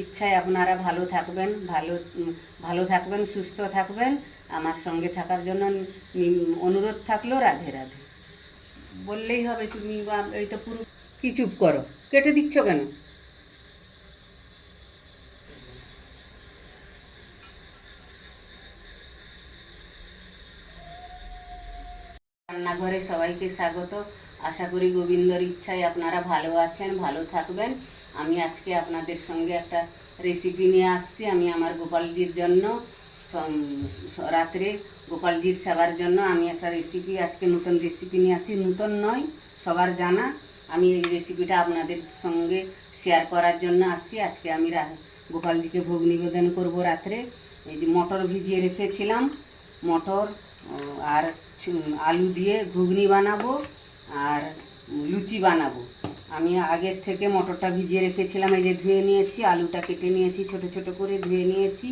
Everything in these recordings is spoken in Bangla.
ইচ্ছায় আপনারা ভালো থাকবেন, ভালো থাকবেন, সুস্থ থাকবেন। আমার সঙ্গে থাকার জন্য অনুরোধ থাকলো। রাধে রাধে বললেই হবে। তুমি এই তো পুরো কি চুপ করো, কেটে দিচ্ছ কেন? রান্নাঘরে সবাইকে স্বাগত। আশা করি গোবিন্দর ইচ্ছায় আপনারা ভালো আছেন, ভালো থাকবেন। আমি আজকে আপনাদের সঙ্গে একটা রেসিপি নিয়ে আসছি। আমি আমার গোপালজির জন্য রাত্রে গোপালজির সেবার জন্য আমি একটা রেসিপি, আজকে নতুন রেসিপি নিয়ে আসছি। নতুন নয়, সবার জানা। আমি এই রেসিপিটা আপনাদের সঙ্গে শেয়ার করার জন্য আসছি। আজকে আমি গোপালজিকে ভোগ নিবেদন করব রাত্রে। এই যে মটর ভিজিয়ে রেখেছিলাম, মটর আর আলু দিয়ে ঘুগনি বানাবো আর লুচি বানাবো। আমি আগের থেকে মটরটা ভিজিয়ে রেখেছিলাম, এই যে ধুয়ে নিয়েছি, আলুটা কেটে নিয়েছি, ছোট ছোট করে ধুয়ে নিয়েছি।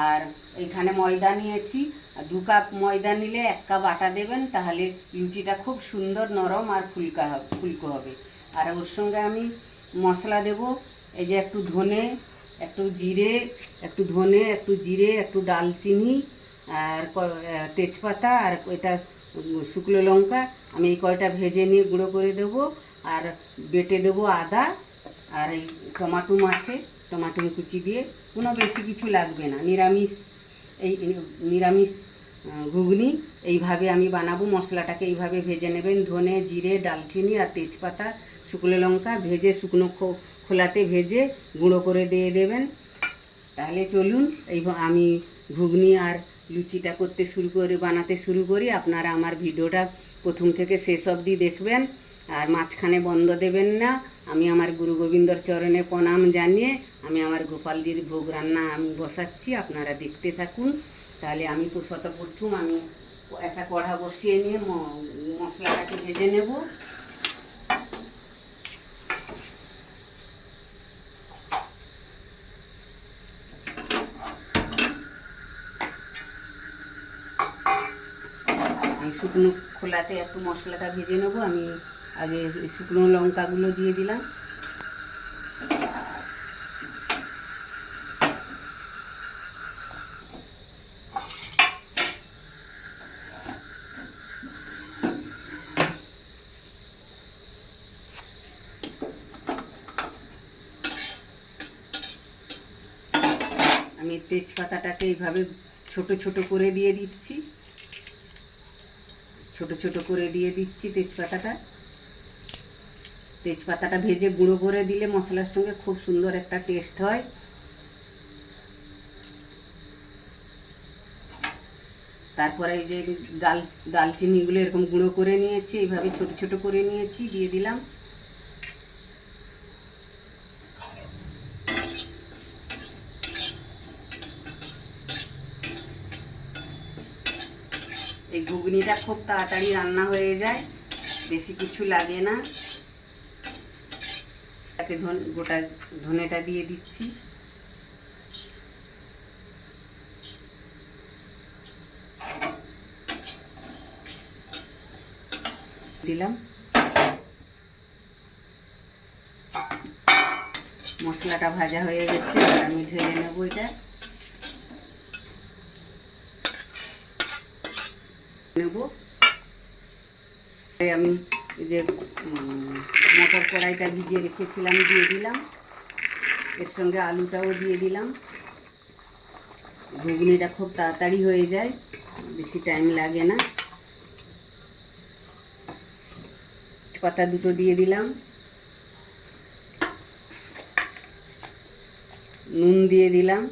আর এইখানে ময়দা নিয়েছি। 2 কাপ ময়দা নিলে 1 কাপ আটা দেবেন, তাহলে লুচিটা খুব সুন্দর নরম আর ফুলকো হবে। আর ওর সঙ্গে আমি মশলা দেব। এই যে একটু ধনে, একটু জিরে, একটু ডালচিনি আর তেজপাতা আর এটা শুকনো লঙ্কা। আমি এই কয়টা ভেজে নিয়ে গুঁড়ো করে দেবো। আর বেটে দেবো আদা। আর এই টমাটো আছে, টমাটো কুচি দিয়ে। কোনো বেশি কিছু লাগবে না, নিরামিষ ঘুগনি এইভাবে আমি বানাবো। মশলাটাকে এইভাবে ভেজে নেবেন। ধনে, জিরে, ডালচিনি আর তেজপাতা, শুকনো লঙ্কা ভেজে শুকনো খোলাতে ভেজে গুঁড়ো করে দিয়ে দেবেন। তাহলে চলুন আমি ঘুগনি আর লুচিটা বানাতে শুরু করি। আপনারা আমার ভিডিওটা প্রথম থেকে শেষ অবধি দেখবেন, আর মাঝখানে বন্ধ দেবেন না। আমি আমার গুরু গোবিন্দর চরণে প্রণাম জানিয়ে আমি আমার গোপালজির ভোগ রান্না আমি বসাচ্ছি। আপনারা দেখতে থাকুন। তাহলে আমি প্রথম আমি একটা কড়া বসিয়ে নিয়ে মশলাটাকে ভেজে নেব। শুকনো খোলাতে একটু মশলাটা ভেজে নেবো। আমি আগে শুকনো লঙ্কাগুলো দিয়ে দিলাম। আমি তেজপাতাটাকে এইভাবে ছোট ছোট করে দিয়ে দিচ্ছি, তেজপাতাটা ভেজে গুঁড়ো করে দিলে মশলার সঙ্গে খুব সুন্দর একটা টেস্ট হয়। তারপরে এই যে দালচিনিগুলো এরকম গুঁড়ো করে নিয়েছি, এইভাবে ছোট ছোট করে নিয়েছি, দিয়ে দিলাম। এই ঘুগনিটা খুব তাড়াতাড়ি রান্না হয়ে যায়, বেশি কিছু লাগে না। তাকে গোটা ধনেটা দিয়ে দিচ্ছি। দিলাম। মশলাটা ভাজা হয়ে গেছে, আমি ঢেলে নেবো এটা। আমি যে মটর কড়াইটা ভিজিয়ে রেখেছিলাম দিয়ে দিলাম, এর সঙ্গে আলুটাও দিয়ে দিলাম। ঘুগনিটা খুব তাড়াতাড়ি হয়ে যায়, বেশি টাইম লাগে না। পাতা দুটো দিয়ে দিলাম, নুন দিয়ে দিলাম,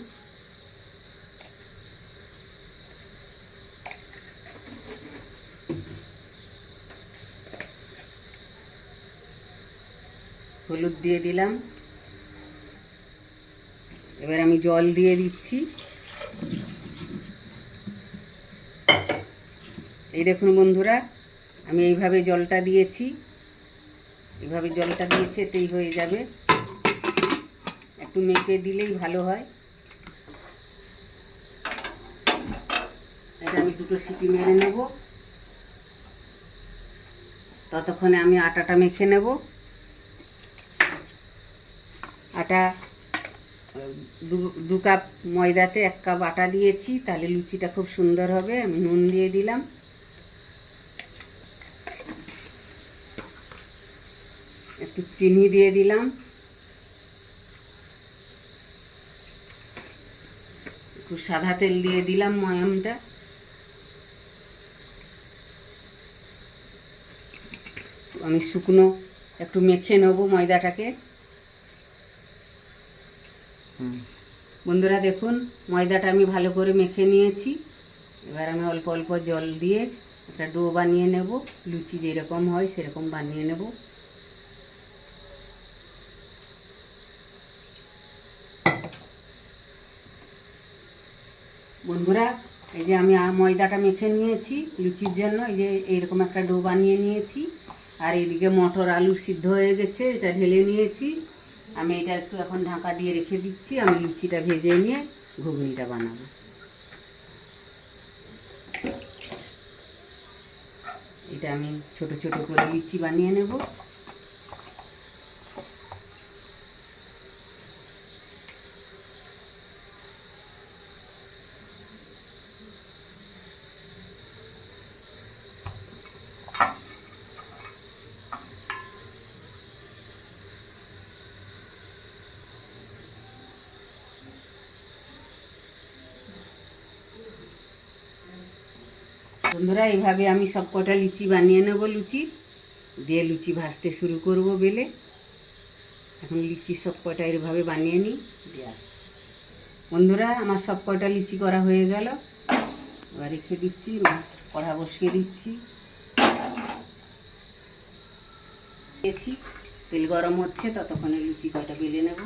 হলুদ দিয়ে দিলাম। এবার আমি জল দিয়ে দিচ্ছি। এই দেখুন বন্ধুরা, আমি এইভাবে জলটা দিয়েছি, এতেই হয়ে যাবে। একটু মেপে দিলেই ভালো হয়। এটা আমি 2টো সিটি মেরে নেব। ততক্ষণে আমি আটাটা মেখে নেব। আটা দু কাপ ময়দাতে 1 কাপ আটা দিয়েছি, তাহলে লুচিটা খুব সুন্দর হবে। আমি নুন দিয়ে দিলাম, একটু চিনি দিয়ে দিলাম, একটু সাদা তেল দিয়ে দিলাম ময়ামটা, আমি শুকনো একটু মেখে নেব ময়দাটাকে। বন্ধুরা দেখুন, ময়দাটা আমি ভালো করে মেখে নিয়েছি। এবার আমি অল্প অল্প জল দিয়ে একটা ডো বানিয়ে নেব, লুচি যেরকম হয় সেরকম বানিয়ে নেব। বন্ধুরা এই যে আমি ময়দাটা মেখে নিয়েছি লুচির জন্য, এই যে এইরকম একটা ডো বানিয়ে নিয়েছি। আর এইদিকে মটর আলু সিদ্ধ হয়ে গেছে, এটা ঢেলে নিয়েছি। আমি এটা একটু এখন ঢাকা দিয়ে রেখে দিচ্ছি, আমি লুচিটা ভেজে নিয়ে ঘুগনিটা বানাবো। এটা আমি ছোট ছোট করে লুচি বানিয়ে নেব। বন্ধুরা এইভাবে আমি সব কটা লুচি বানিয়ে নেব, লুচি দিয়ে লুচি ভাজতে শুরু করব বেলে। এখন লুচি সব কটা এইভাবে বানিয়ে নিই, দিয়ে আসি। বন্ধুরা আমার সব কটা লুচি করা হয়ে গেল, এবার রেখে দিচ্ছি, কড়া বসিয়ে দিচ্ছি। তেল গরম হচ্ছে, ততক্ষণে লুচি কটা বেলে নেব।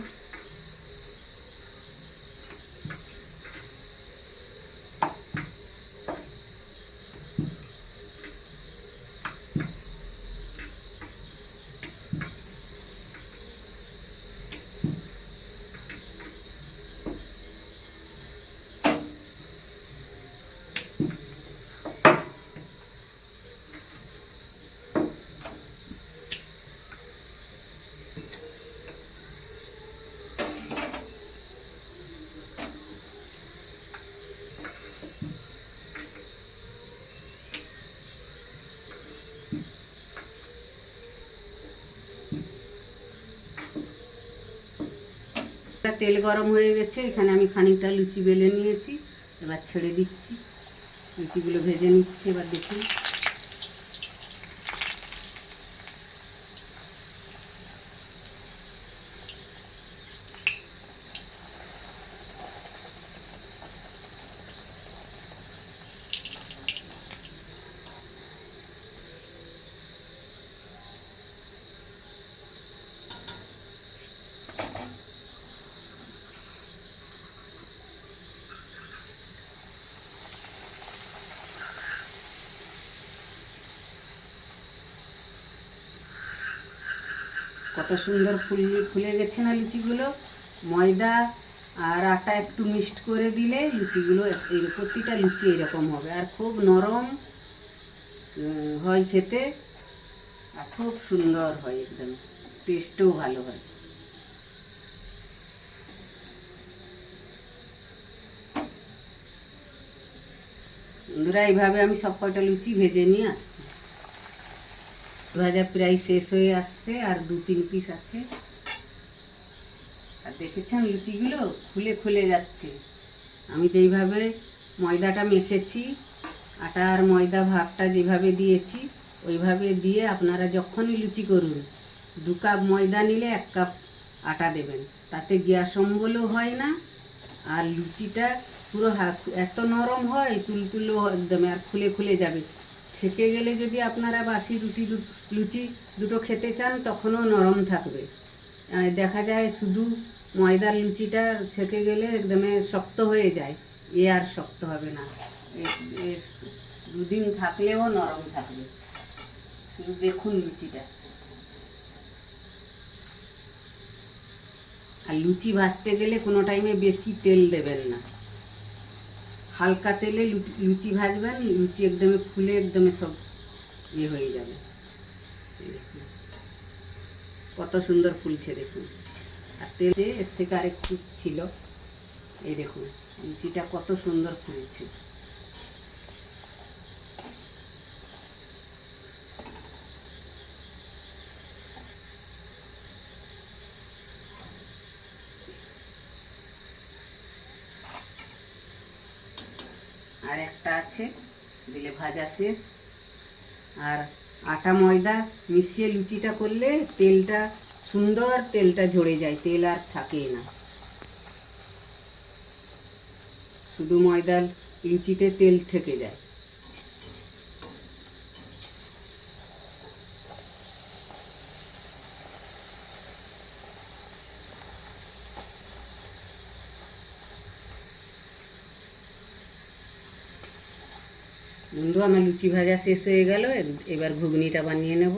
তেল গরম হয়ে গেছে, এখানে আমি খানিকটা লুচি বেলে নিয়েছি, এবার ছেড়ে দিচ্ছি। লুচিগুলো ভেজে নিচ্ছি, এবার দেখুন। কত সুন্দর ফুলে গেছে না লুচিগুলো। ময়দা আর আটা একটু মিক্সড করে দিলে লুচিগুলো প্রতিটা লুচি এরকম হবে, আর খুব নরম হয় খেতে, আর খুব সুন্দর হয়, একদম টেস্টও ভালো হয়। বন্ধুরা এইভাবে আমি সব কয়টা লুচি ভেজে নিয়ে আসছি। ভাজা প্রায় শেষ হয়ে আসছে, আর 2-3 পিস আছে। আর দেখেছেন লুচিগুলো খুলে খুলে যাচ্ছে। আমি যেইভাবে ময়দাটা মেখেছি, আটা আর ময়দা ভাগটা যেভাবে দিয়েছি ওইভাবে দিয়ে আপনারা যখনই লুচি করুন 2 কাপ ময়দা নিলে 1 কাপ আটা দেবেন, তাতে গ্যাস অম্বলও হয় না, আর লুচিটা পুরো এত নরম হয়, তুলতুলো একদম, আর খুলে খুলে যাবে। থেকে গেলে যদি আপনারা বাসি লুচি দুটো খেতে চান তখনও নরম থাকবে। দেখা যায় শুধু ময়দার লুচিটা থেকে গেলে একদমে শক্ত হয়ে যায়, আর শক্ত হবে না, 2 দিন থাকলেও নরম থাকবে। শুধু দেখুন লুচিটা। আর লুচি ভাজতে গেলে কোনো টাইমে বেশি তেল দেবেন না, হালকা তেলে লুচি ভাজবেন, লুচি একদমে ফুলে একদমে সব হয়ে যাবে। কত সুন্দর ফুলছে দেখুন। আর তেল এর থেকে আরেকটু ছিল। এই দেখুন লুচিটা কত সুন্দর ফুলেছে। আর একটা আছে, দিলে ভাজা শেষ। আর আটা ময়দা মিশিয়ে লুচিটা করলে তেলটা সুন্দর, তেলটা ঝরে যায়, তেল আর থাকেই না। শুধু ময়দা লুচিতে তেল থেকে যায়। বন্ধু, আমার লুচি ভাজা শেষ হয়ে গেল, এবার ঘুগনিটা বানিয়ে নেব।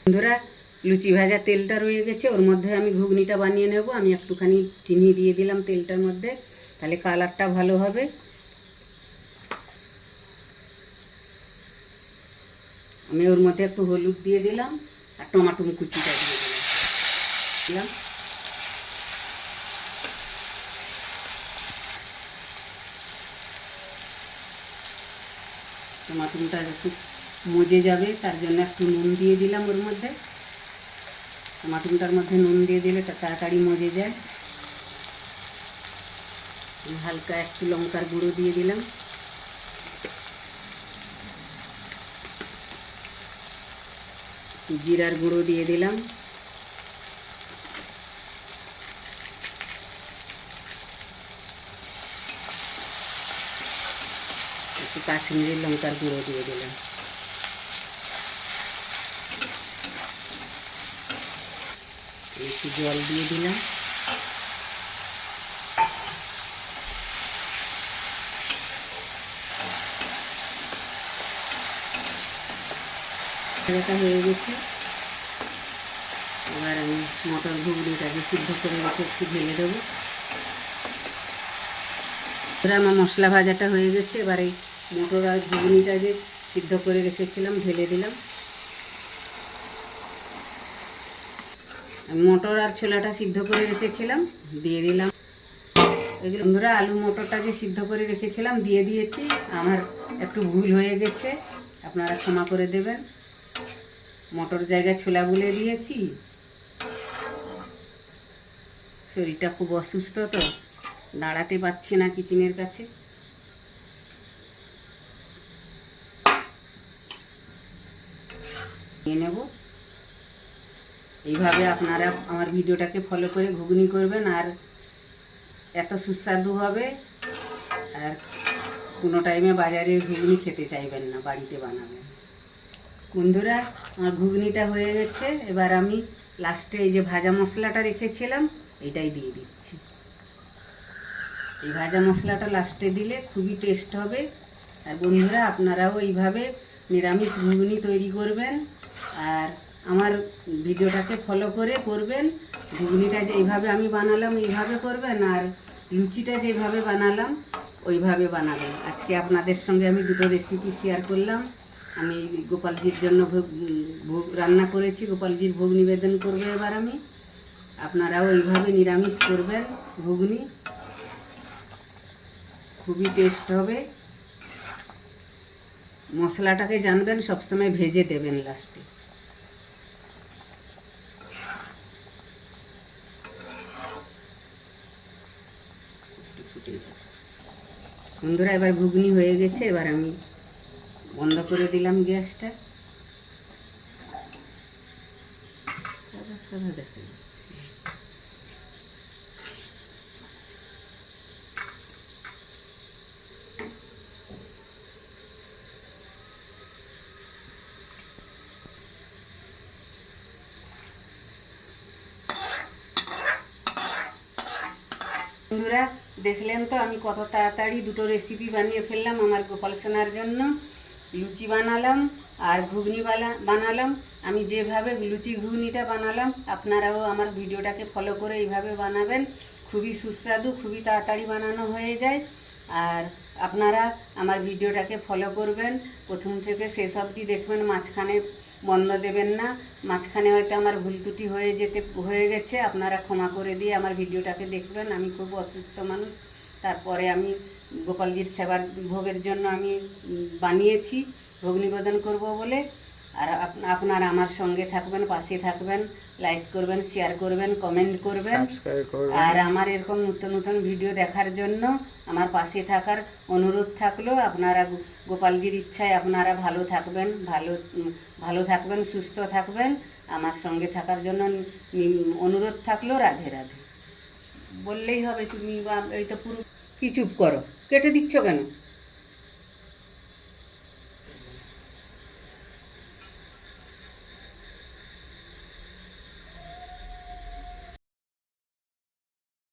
বন্ধুরা, লুচি ভাজা তেলটা রয়ে গেছে, ওর মধ্যে আমি ঘুগনিটা বানিয়ে নেব। আমি একটুখানি চিনি দিয়ে দিলাম তেলটার মধ্যে, তাহলে কালারটা ভালো হবে। আমি ওর মধ্যে একটু হলুদ দিয়ে দিলাম আর টমাটো কুচিটা দিয়ে দিলাম। টমাটোটা একটু মজে যাবে, তার জন্য একটু নুন দিয়ে দিলাম ওর মধ্যে। টমাটোটার মধ্যে নুন দিয়ে দিলে তাড়াতাড়ি মজে যায়। হালকা একটু লঙ্কার গুঁড়ো দিয়ে দিলাম। জিরার গুঁড়ো দিয়ে দিলাম। একটু কাশ্মীরি লঙ্কার গুঁড়ো দিয়ে দিলাম। একটু জল দিয়ে দিলাম। এটা হয়ে গেছে। এবার আমি মটর ঘুগনিটাকে সিদ্ধ করে রেখে একটু ঢেলে দেবো। এবার আমার মশলা ভাজাটা হয়ে গেছে। এবার এই মটর আর ঘুগনিটা যে সিদ্ধ করে রেখেছিলাম ঢেলে দিলাম। মটর আর ছোলাটা সিদ্ধ করে রেখেছিলাম দিয়ে দিলাম। এগুলো বন্ধুরা, আলু মটরটা যে সিদ্ধ করে রেখেছিলাম দিয়ে দিয়েছি। আমার একটু ভুল হয়ে গেছে, আপনারা ক্ষমা করে দেবেন। মটর জায়গায় ছোলা বলে দিয়েছি। শরীরটা খুব অসুস্থ, তো দাঁড়াতে পারছি না কিচেনের কাছে। নিয়ে নেব। এইভাবে আপনারা আমার ভিডিওটাকে ফলো করে ঘুগনি করবেন, আর এত সুস্বাদু হবে। আর কোনো টাইমে বাজারের ঘুগনি খেতে চাইবেন না, বাড়িতে বানাবেন। বন্ধুরা, আমার ঘুগনিটা হয়ে গেছে। এবার আমি লাস্টে এই যে ভাজা মশলাটা রেখেছিলাম এটাই দিয়ে দিচ্ছি। এই ভাজা মশলাটা লাস্টে দিলে খুবই টেস্ট হবে। আর বন্ধুরা, আপনারাও এইভাবে নিরামিষ ঘুগনি তৈরি করবেন, আর আমার ভিডিওটাকে ফলো করে করবেন। ঘুগনিটা যেইভাবে আমি বানালাম এইভাবে করবেন, আর লুচিটা যেভাবে বানালাম ওইভাবে বানাবেন। আজকে আপনাদের সঙ্গে আমি দুটো রেসিপি শেয়ার করলাম। আমি গোপালজির জন্য ভোগ রান্না করেছি, গোপালজির ভোগ নিবেদন করবো এবার আমি। আপনারাও এইভাবে নিরামিষ করবেন ঘুগনি, খুবই টেস্ট হবে। মশলাটাকে জানবেন সবসময় ভেজে দেবেন লাস্টে। বন্ধুরা, এবার ঘুগনি হয়ে গেছে। এবার আমি বন্ধ করে দিলাম গ্যাসটা। সাদা সাদা দেখা যাচ্ছে। বন্ধুরা, দেখলেন তো আমি কত তাড়াতাড়ি দুটো রেসিপি বানিয়ে ফেললাম আমার গোপাল সোনার জন্য। লুচি বানালাম আর ঘুগনি বানালাম। আমি যেভাবে লুচি ঘুগনিটা বানালাম আপনারাও আমার ভিডিওটাকে ফলো করে এইভাবে বানাবেন। খুবই সুস্বাদু, খুবই তাড়াতাড়ি বানানো হয়ে যায়। আর আপনারা আমার ভিডিওটাকে ফলো করবেন, প্রথম থেকে শেষ অবধি দেখবেন। মাঝখানে বন্ধ দেবেন না। মাঝখানে হয়তো আমার ভুল ত্রুটি হয়ে গেছে, আপনারা ক্ষমা করে দিয়ে আমার ভিডিওটাকে দেখবেন। আমি খুব অসুস্থ মানুষ, তারপরে আমি গোপালজির সেবার ভোগের জন্য আমি বানিয়েছি ভোগ নিবেদন করব বলে। আর আপনারা আমার সঙ্গে থাকবেন, পাশে থাকবেন, লাইক করবেন, শেয়ার করবেন, কমেন্ট করবেন। আর আমার এরকম নতুন নতুন ভিডিও দেখার জন্য আমার পাশে থাকার অনুরোধ থাকলো। আপনারা গোপালজির ইচ্ছায় আপনারা ভালো থাকবেন, সুস্থ থাকবেন। আমার সঙ্গে থাকার জন্য অনুরোধ থাকলো। রাধে রাধে বললেই হবে। তুমি এই তো পুরো কি চুপ করো, কেটে দিচ্ছ কেন?